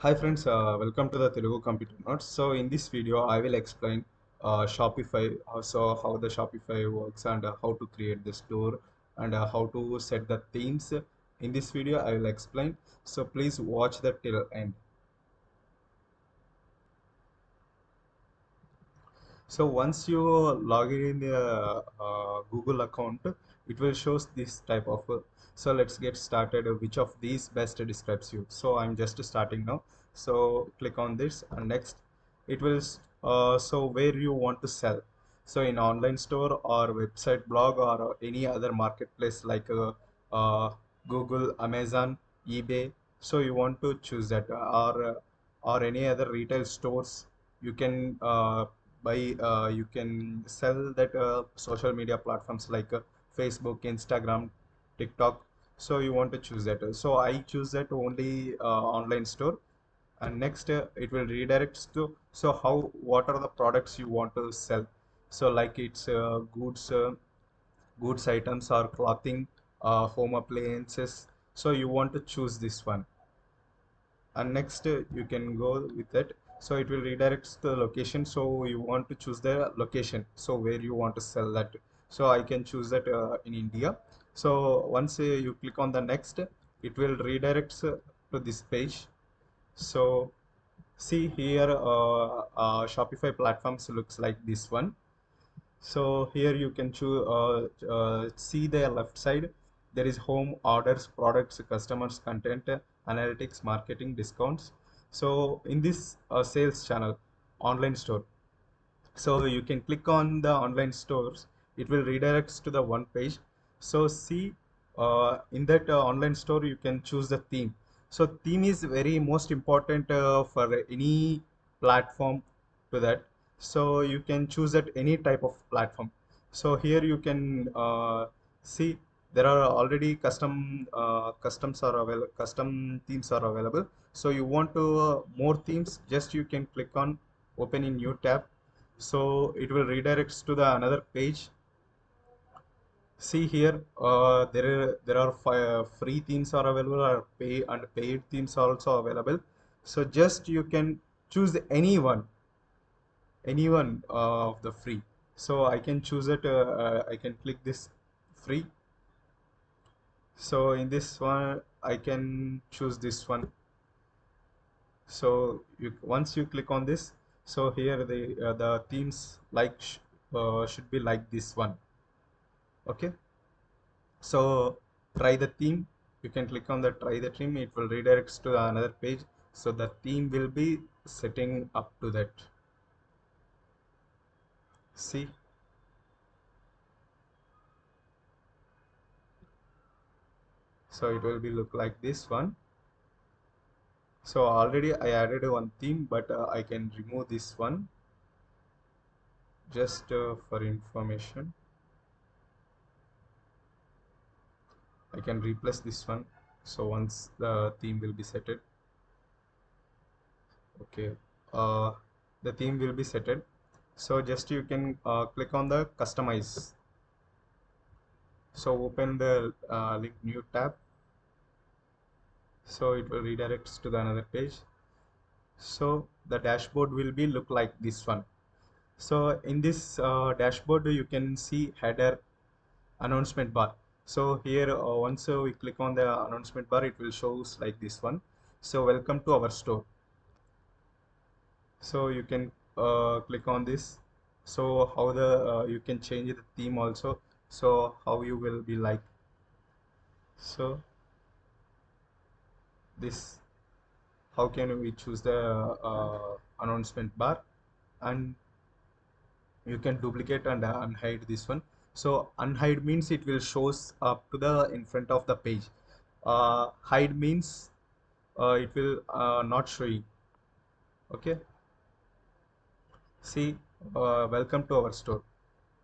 Hi friends, welcome to the Telugu Computer Notes. So in this video, I will explain Shopify, how the Shopify works and how to create the store and how to set the themes. In this video, I will explain. So please watch the till end. So once you log in the Google account, it will shows this type of. So let's get started. Which of these best describes you? So I'm just starting now. So click on this and next, it will so where you want to sell. So in online store or website blog or any other marketplace like Google, Amazon, eBay. So you want to choose that or any other retail stores you can you can sell that social media platforms like Facebook, Instagram, TikTok. So you want to choose that. So I choose that only online store. And next it will redirect to so how what are the products you want to sell. So like it's goods items or clothing, home appliances. So you want to choose this one and next you can go with it. So it will redirect the location, so you want to choose the location, so where you want to sell that. So I can choose that in India. So once you click on the next, it will redirect to this page. So see here, Shopify platforms looks like this one. So here you can choose, see the left side. There is home, orders, products, customers, content, analytics, marketing, discounts. So in this sales channel, online store. So you can click on the online stores. It will redirect to the one page. So see, in that online store, you can choose the theme. So theme is very most important for any platform to that. So you can choose at any type of platform. So here you can see there are already custom themes are available. So you want to more themes, just you can click on open in new tab. So it will redirect to the another page. See here, there are free themes are available, or paid themes are also available. So just you can choose anyone of the free. So I can choose it. I can click this free. So in this one, I can choose this one. So once you click on this, so here the themes should be like this one. Okay. So try the theme. You can click on the try the theme. It will redirect to another page. So the theme will be setting up to that. See. So it will be look like this one. So already I added one theme, but I can remove this one just for information. I can replace this one. So once the theme will be setted, okay, uh, the theme will be setted. So just you can click on the customize. So open the link new tab. So it will redirect to the another page. So the dashboard will be look like this one. So in this dashboard you can see header, announcement bar. So here once we click on the announcement bar, it will shows like this one. So welcome to our store. So you can click on this. So how the you can change the theme also. So how you will be like. So this, how can we choose the announcement bar, and you can duplicate and unhide this one. So unhide means it will shows up to the in front of the page. Hide means it will not showing. Okay. See, welcome to our store.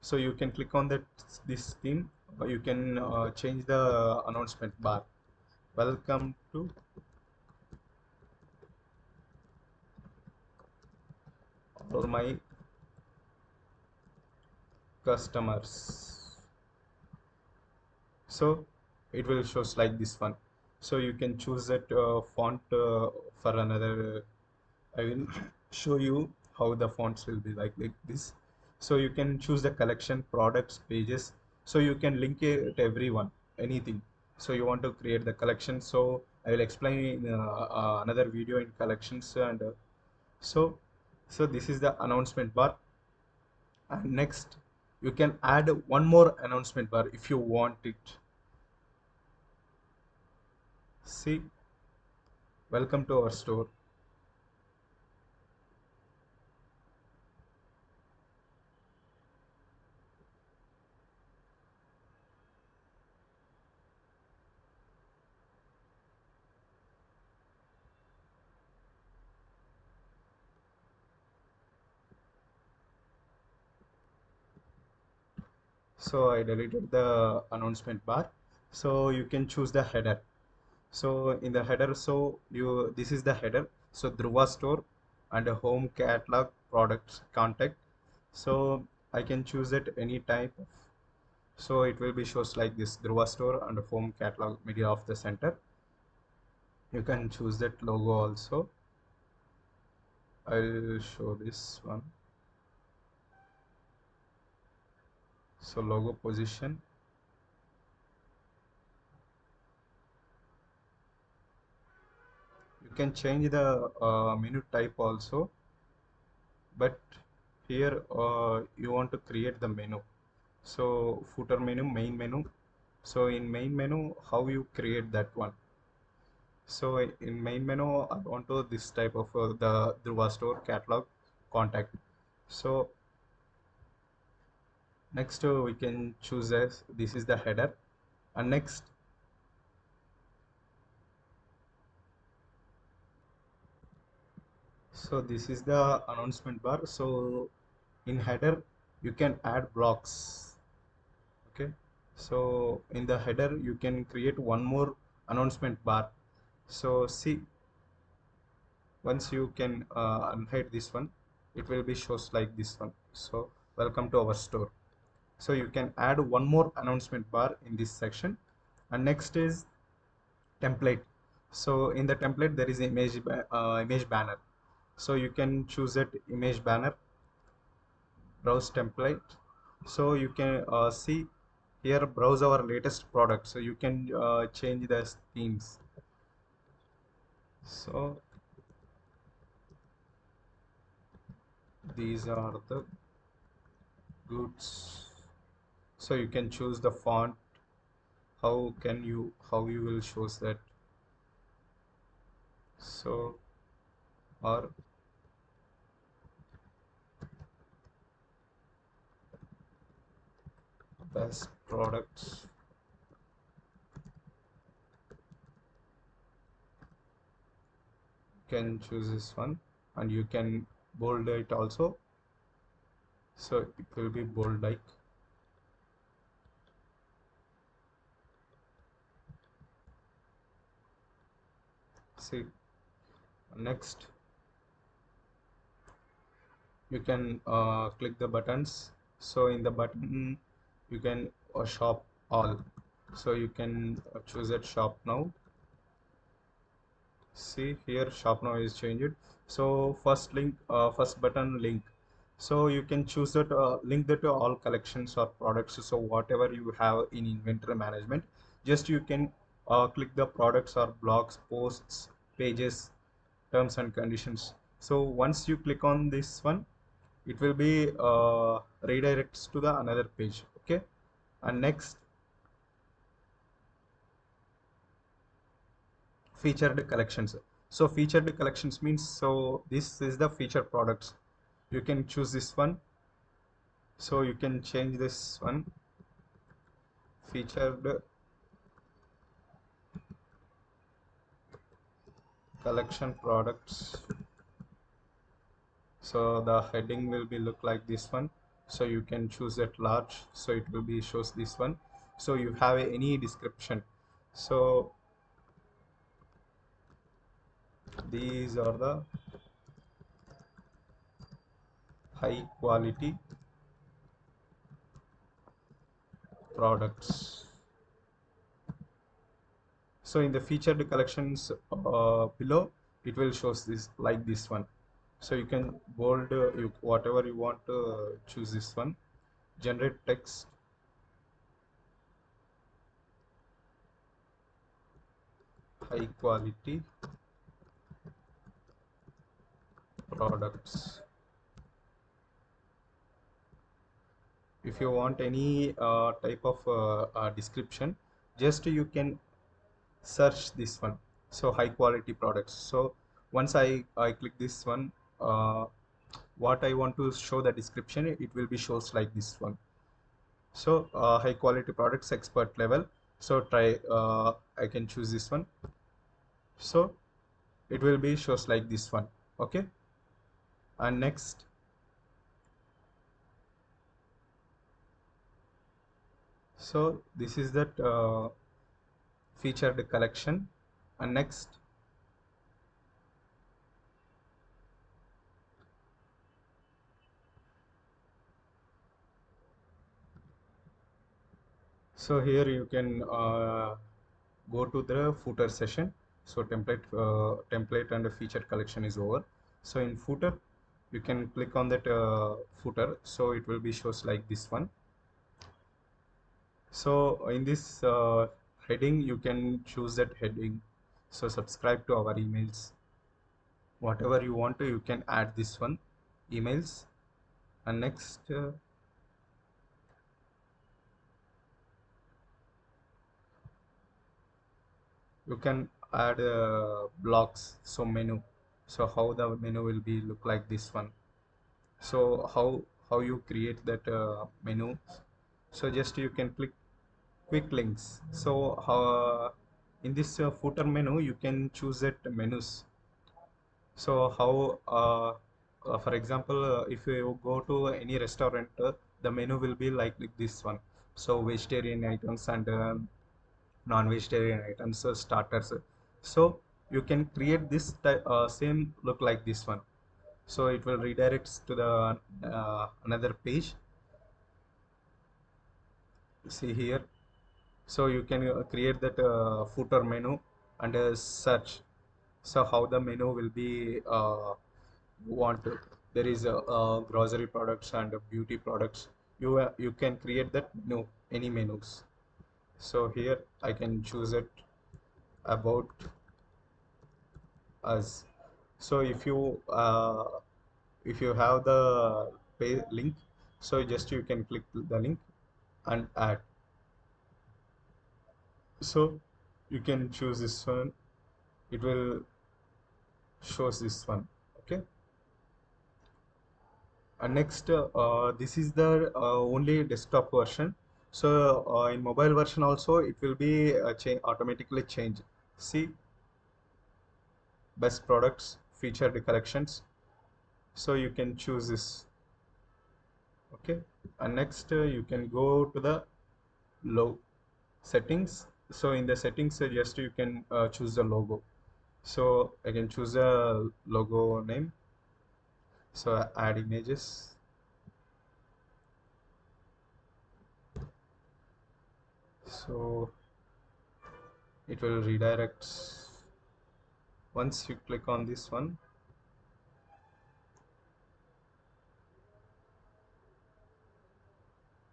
So you can click on that this theme. You can change the announcement bar. Welcome to all my customers. So it will shows like this one. So you can choose that font for another. I will show you how the fonts will be like this. So you can choose the collection, products, pages. So you can link it to everyone, anything. So you want to create the collection. So I will explain in another video in collections. And so so this is the announcement bar. And next, you can add one more announcement bar if you want it. See, welcome to our store. So I deleted the announcement bar. So you can choose the header. So in the header, so you this is the header. So Dhruva store and a home catalog products contact. So I can choose it any type. So it will be shows like this Dhruva store and a home catalog media of the center. You can choose that logo also. I'll show this one. So logo position. You can change the menu type also, but here you want to create the menu. So footer menu, main menu. So in main menu, how you create that one? So in main menu, I want to this type of the Dhruva store catalog contact. So next we can choose as this is the header. And next, so this is the announcement bar. So in header, you can add blocks. Okay. So in the header, you can create one more announcement bar. So see, once you can unhide this one, it will be shows like this one. So welcome to our store. So you can add one more announcement bar in this section. And next is template. So in the template, there is image banner. So you can choose that image banner, browse template. So you can see here, browse our latest product. So you can change the themes. So these are the goods. So you can choose the font. How you will shows that. So or best products, you can choose this one. And you can bold it also. So it will be bold like. See, next you can click the buttons. So in the button, you can shop all. So you can choose it shop now. See here, shop now is changed. So first link, first button link. So you can choose that link that to all collections or products. So whatever you have in inventory management, just you can click the products or blogs, posts, pages, terms and conditions. So once you click on this one, it will be redirects to the another page. Okay. And next, featured collections. So featured collections means, so this is the featured products. You can choose this one. So you can change this one, featured collection products. So the heading will be look like this one. So you can choose it large, so it will be shows this one. So you have any description. So these are the high quality products. So in the featured collections below, it will shows this like this one. So you can bold whatever you want to choose this one. Generate text, high quality products. If you want any type of description, just you can search this one. So high quality products. So once I click this one, uh, what I want to show the description, it will be shows like this one. So high quality products expert level. So try I can choose this one. So it will be shows like this one. Okay. And next, so this is that featured collection. And next, so here you can go to the footer session. So template and the featured collection is over. So in footer, you can click on that footer. So it will be shows like this one. So in this heading, you can choose that heading. So subscribe to our emails. Whatever you want to, you can add this one, emails. And next, you can add blocks. So menu. So how the menu will be look like this one. So how you create that menu. So just you can click quick links. So how in this footer menu, you can choose that menus. So how, for example, if you go to any restaurant, the menu will be like this one. So vegetarian items and non-vegetarian items, starters. So you can create this same look like this one. So it will redirect to the another page. See here. So you can create that footer menu and search. So how the menu will be want to. There is grocery products and beauty products. You can create that menu, any menus. So here I can choose it about us. So if you have the pay link, so just you can click the link and add. So you can choose this one. It will shows this one. Okay. And next, this is the only desktop version. So in mobile version also, it will be automatically changed. See, best products, featured collections. So you can choose this. Okay. And next, you can go to the low settings. So in the settings, just you can choose the logo. So I can choose a logo name. So add images. So it will redirect. Once you click on this one,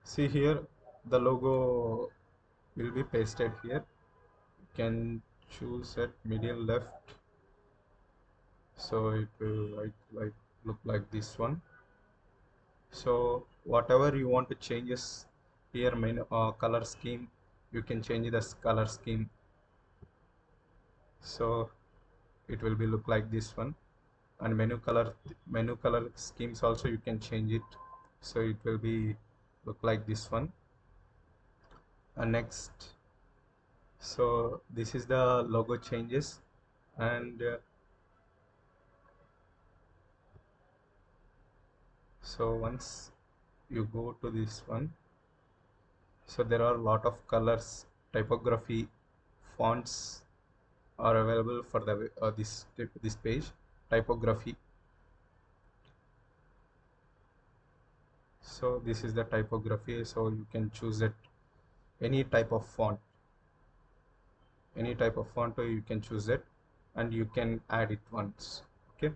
see here the logo will be pasted here. You can choose at middle left, so it will like look like this one. So whatever you want to changes here, main color scheme, you can change the color scheme. So it will be look like this one. And menu color schemes also you can change it. So it will be look like this one. And next, so this is the logo changes. And so once you go to this one, so there are a lot of colors, typography, fonts are available for the this page. Typography. So this is the typography. So you can choose it any type of font. any type of font, you can choose it and you can add it once. Okay,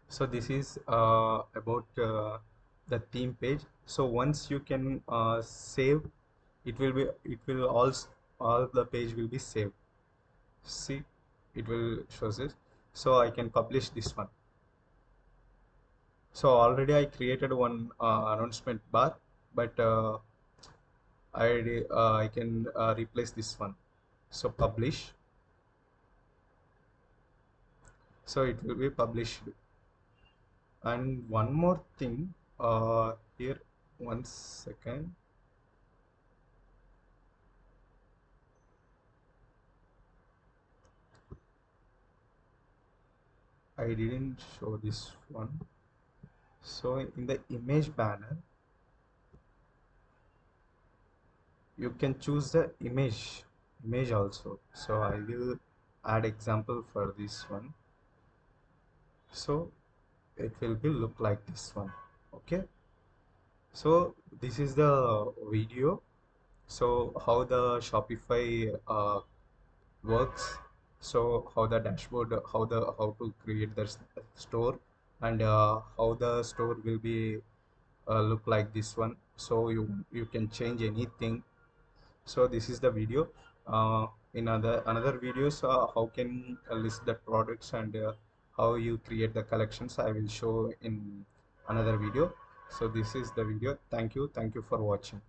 so this is about the theme page. So once you can save, it will all the page will be saved. See, it will shows this. So I can publish this one. So already I created one announcement bar, but I can replace this one. So publish, so it will be published. And one more thing, here, one second. I didn't show this one. So in the image banner, you can choose the image also. So I will add example for this one. So it will be look like this one. Okay. So this is the video. So how the Shopify works. So how the dashboard, how to create the store, and how the store will be look like this one. So you can change anything. So this is the video. In another videos, how can list the products and how you create the collections, I will show in another video. So this is the video. Thank you for watching.